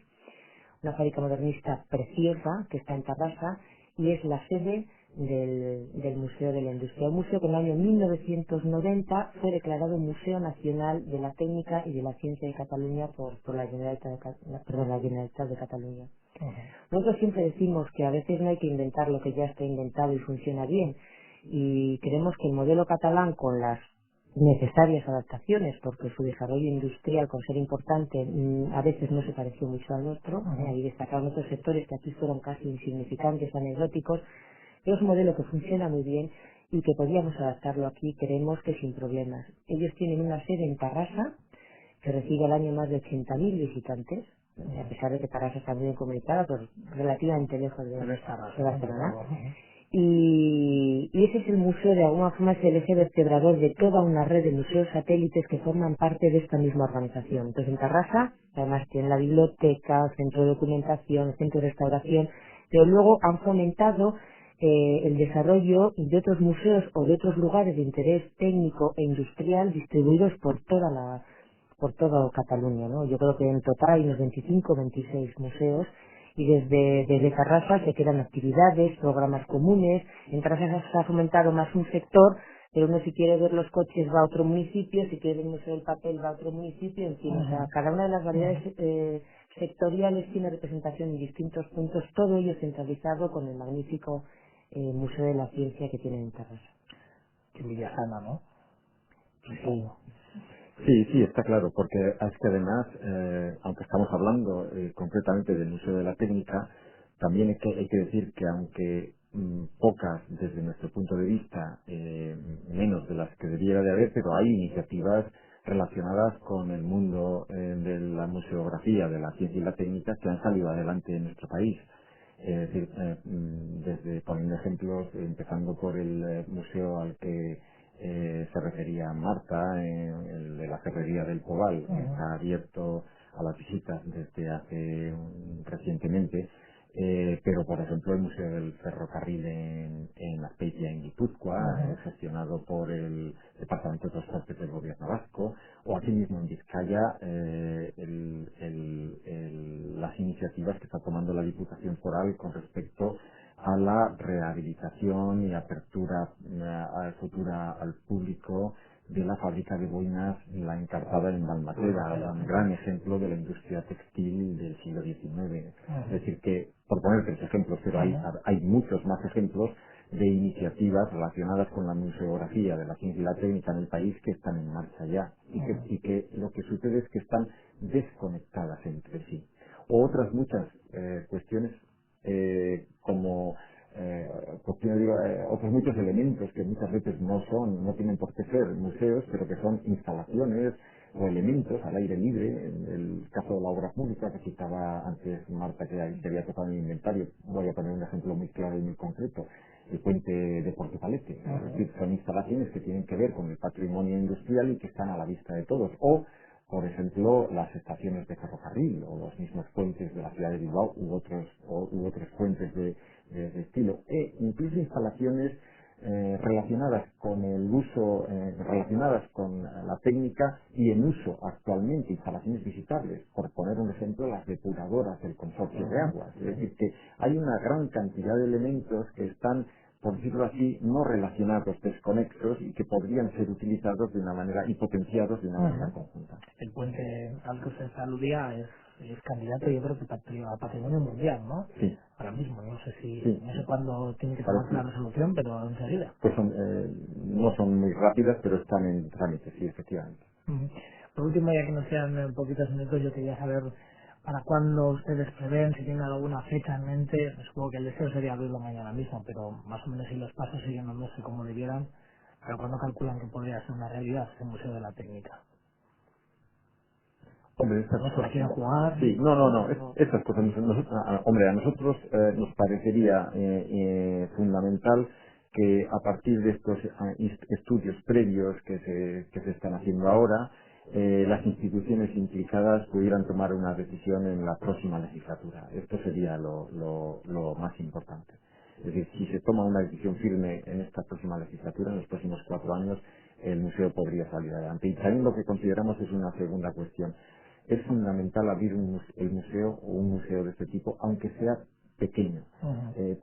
Speaker 3: una fábrica modernista preciosa que está en Tarrasa y es la sede del Museo de la Industria. Un museo que en el año 1990 fue declarado Museo Nacional de la Técnica y de la Ciencia de Cataluña por la Generalitat de Cataluña. Nosotros siempre decimos que a veces no hay que inventar lo que ya está inventado y funciona bien, y creemos que el modelo catalán, con las necesarias adaptaciones, porque su desarrollo industrial, con ser importante, a veces no se pareció mucho al nuestro, ahí destacaron otros sectores que aquí fueron casi insignificantes, anecdóticos, pero es un modelo que funciona muy bien y que podríamos adaptarlo aquí, creemos que sin problemas. Ellos tienen una sede en Tarrasa, que recibe al año más de 80.000 visitantes, a pesar de que Tarrasa está muy bien comunicada, pero relativamente lejos de Barcelona. Y ese es el museo, de alguna forma es el eje vertebrador de toda una red de museos satélites que forman parte de esta misma organización. Entonces en Tarrasa, además tienen la biblioteca, centro de documentación, centro de restauración, pero luego han fomentado el desarrollo de otros museos o de otros lugares de interés técnico e industrial distribuidos por toda Cataluña, ¿no? Yo creo que en total hay unos 25 o 26 museos y desde Tarrasa se quedan actividades, programas comunes. En Tarrasa se ha fomentado más un sector, pero uno si quiere ver los coches va a otro municipio, si quiere ver el Museo del Papel va a otro municipio, en fin, o sea, cada una de las variedades sectoriales tiene representación en distintos puntos, todo ello centralizado con el magnífico Museo de la Ciencia que tienen en Tarrasa.
Speaker 2: Qué envidia sana, ¿no?
Speaker 4: Sí, está claro, porque es que además, aunque estamos hablando concretamente del Museo de la Técnica, también hay que decir que aunque pocas desde nuestro punto de vista, menos de las que debiera de haber, pero hay iniciativas relacionadas con el mundo de la museografía, de la ciencia y la técnica que han salido adelante en nuestro país. Es decir, desde poniendo ejemplos, empezando por el museo al que se refería Marta, el de la Ferrería del Pobal, que está abierto a las visitas desde hace recientemente, pero por ejemplo el Museo del Ferrocarril en Azpeitia, en Guipúzcoa, gestionado por el Departamento de Transportes del Gobierno Vasco, o aquí mismo en Vizcaya, las iniciativas que está tomando la Diputación Foral con respecto a la rehabilitación y apertura futura al público de la fábrica de boinas La Encartada en Balmaseda, un gran ejemplo de la industria textil del siglo XIX. Es decir, que, por poner 3 ejemplos, pero hay muchos más ejemplos de iniciativas relacionadas con la museografía de la ciencia y la técnica en el país que están en marcha ya y que lo que sucede es que están desconectadas entre sí. O otras muchas cuestiones como otros muchos elementos que muchas veces no tienen por qué ser museos, pero que son instalaciones o elementos al aire libre. En el caso de la obra pública que citaba antes Marta, que había tocado en el inventario, voy a poner un ejemplo muy claro y muy concreto: el puente de Portugalete. Es decir, son instalaciones que tienen que ver con el patrimonio industrial y que están a la vista de todos. O, por ejemplo, las estaciones de ferrocarril o los mismos puentes de la ciudad de Bilbao u otros puentes de estilo. E incluso instalaciones relacionadas con el uso, relacionadas con la técnica y en uso actualmente, instalaciones visitables. Por poner un ejemplo, las depuradoras del consorcio de aguas. Es decir, que hay una gran cantidad de elementos que están, por decirlo así, no relacionados, desconexos, y que podrían ser utilizados de una manera y potenciados de una manera conjunta.
Speaker 2: El puente al que usted aludía es candidato, yo creo que a patrimonio mundial, ¿no?
Speaker 4: Sí.
Speaker 2: Ahora mismo, no sé no sé
Speaker 4: Sí.
Speaker 2: cuándo tiene que tomarse la resolución, pero enseguida.
Speaker 4: Pues no son muy rápidas, pero están en trámite, sí, efectivamente.
Speaker 2: Por último, ya que nos quedan poquitos minutos, yo quería saber para cuándo ustedes prevén, si tienen alguna fecha en mente. Supongo que el deseo sería abrirlo mañana mismo, pero más o menos si los pasos siguen no sé cómo debieran, pero cuándo calculan que podría ser una realidad ese Museo de la Técnica.
Speaker 4: Hombre,
Speaker 2: ¿No se la quieren jugar?
Speaker 4: Sí, no. Estas cosas, a nosotros nos parecería fundamental que a partir de estos estudios previos que se están haciendo ahora, las instituciones implicadas pudieran tomar una decisión en la próxima legislatura. Esto sería lo más importante. Es decir, si se toma una decisión firme en esta próxima legislatura, en los próximos 4 años, el museo podría salir adelante. Y también lo que consideramos es una segunda cuestión. Es fundamental abrir el museo o un museo de este tipo, aunque sea pequeño,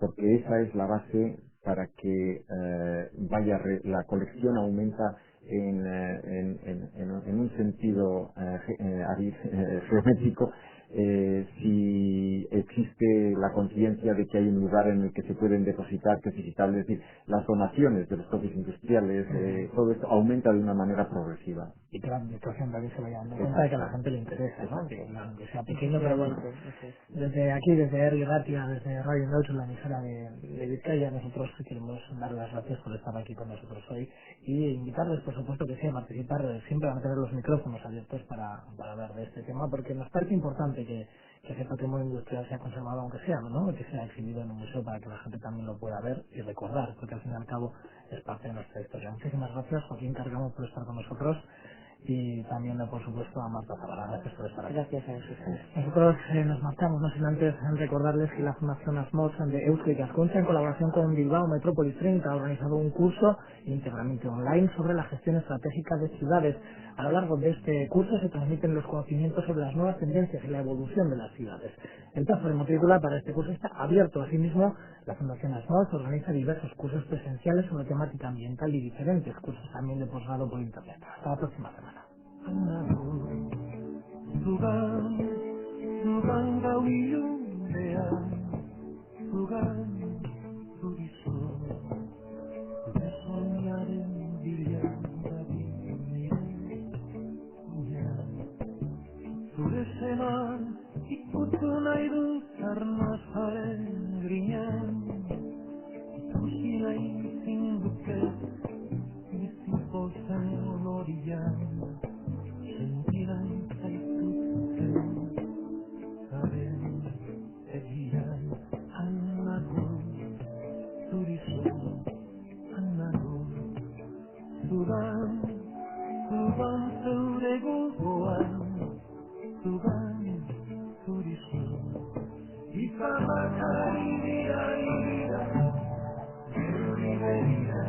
Speaker 4: porque esa es la base para que la colección aumenta en un sentido geométrico. Si existe la conciencia de que hay un lugar en el que se pueden depositar, que es visitable, es decir, las donaciones de los propios industriales, todo esto aumenta de una manera progresiva.
Speaker 2: Y que la administración también se vaya dando cuenta de que a la gente le interesa, ¿no? Que sea pequeño, pero bueno. Desde aquí, desde Herri Ratia, desde Radio Indauchu, la emisora de Vizcaya, nosotros queremos dar las gracias por estar aquí con nosotros hoy y invitarles, por supuesto, que sí, a participar. Siempre van a tener los micrófonos abiertos para hablar de este tema, porque nos parece importante que ese patrimonio industrial sea conservado, aunque sea, ¿no? Que sea exhibido en un museo para que la gente también lo pueda ver y recordar, porque al fin y al cabo es parte de nuestra historia. Muchísimas gracias, Joaquín Cargamos, por estar con nosotros, y también, por supuesto, a Marta Zavala. Gracias por estar aquí.
Speaker 3: Gracias a ustedes.
Speaker 2: Nosotros nos marchamos, no sin antes recordarles que la Fundación Asmos de Eusko y Gascuntza, en colaboración con Bilbao Metrópolis 30, ha organizado un curso íntegramente online sobre la gestión estratégica de ciudades. A lo largo de este curso se transmiten los conocimientos sobre las nuevas tendencias y la evolución de las ciudades. El plazo de matrícula para este curso está abierto. Asimismo, la Fundación Asmos organiza diversos cursos presenciales sobre temática ambiental y diferentes cursos también de posgrado por internet. Hasta la próxima semana.
Speaker 12: Zure zenan ikutu nahi dut arnazaren grinan, ikusi nahi zinduke biziko zen lorian, sentiran zaituzten zaren egian. Anago zurizu, anago zudan zeure gogoan, zudan zurizu. Izarrak ari dira, geruri begira,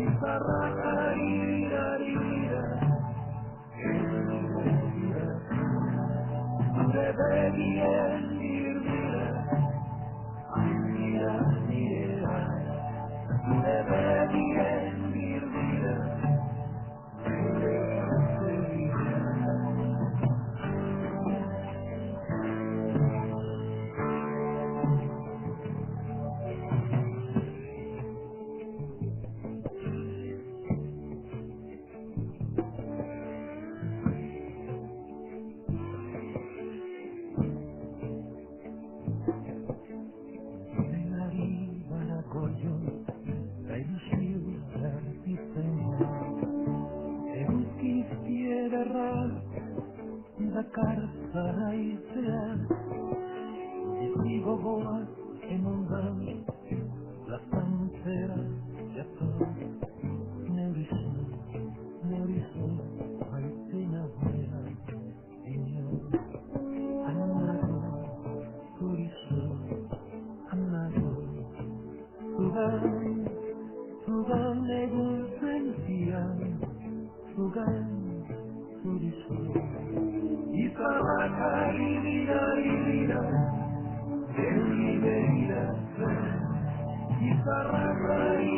Speaker 12: izarrak ari dira, geruri begira, zure begien dirdira. kartzara izea, bizi gogoak emondan, plazantzera jato, neurizu, haizena buena, ino, anago, turizu, anago, zugan egun zentian, zugan, turizu, izabak ari dira, Eugi behiratzen, izarrak ari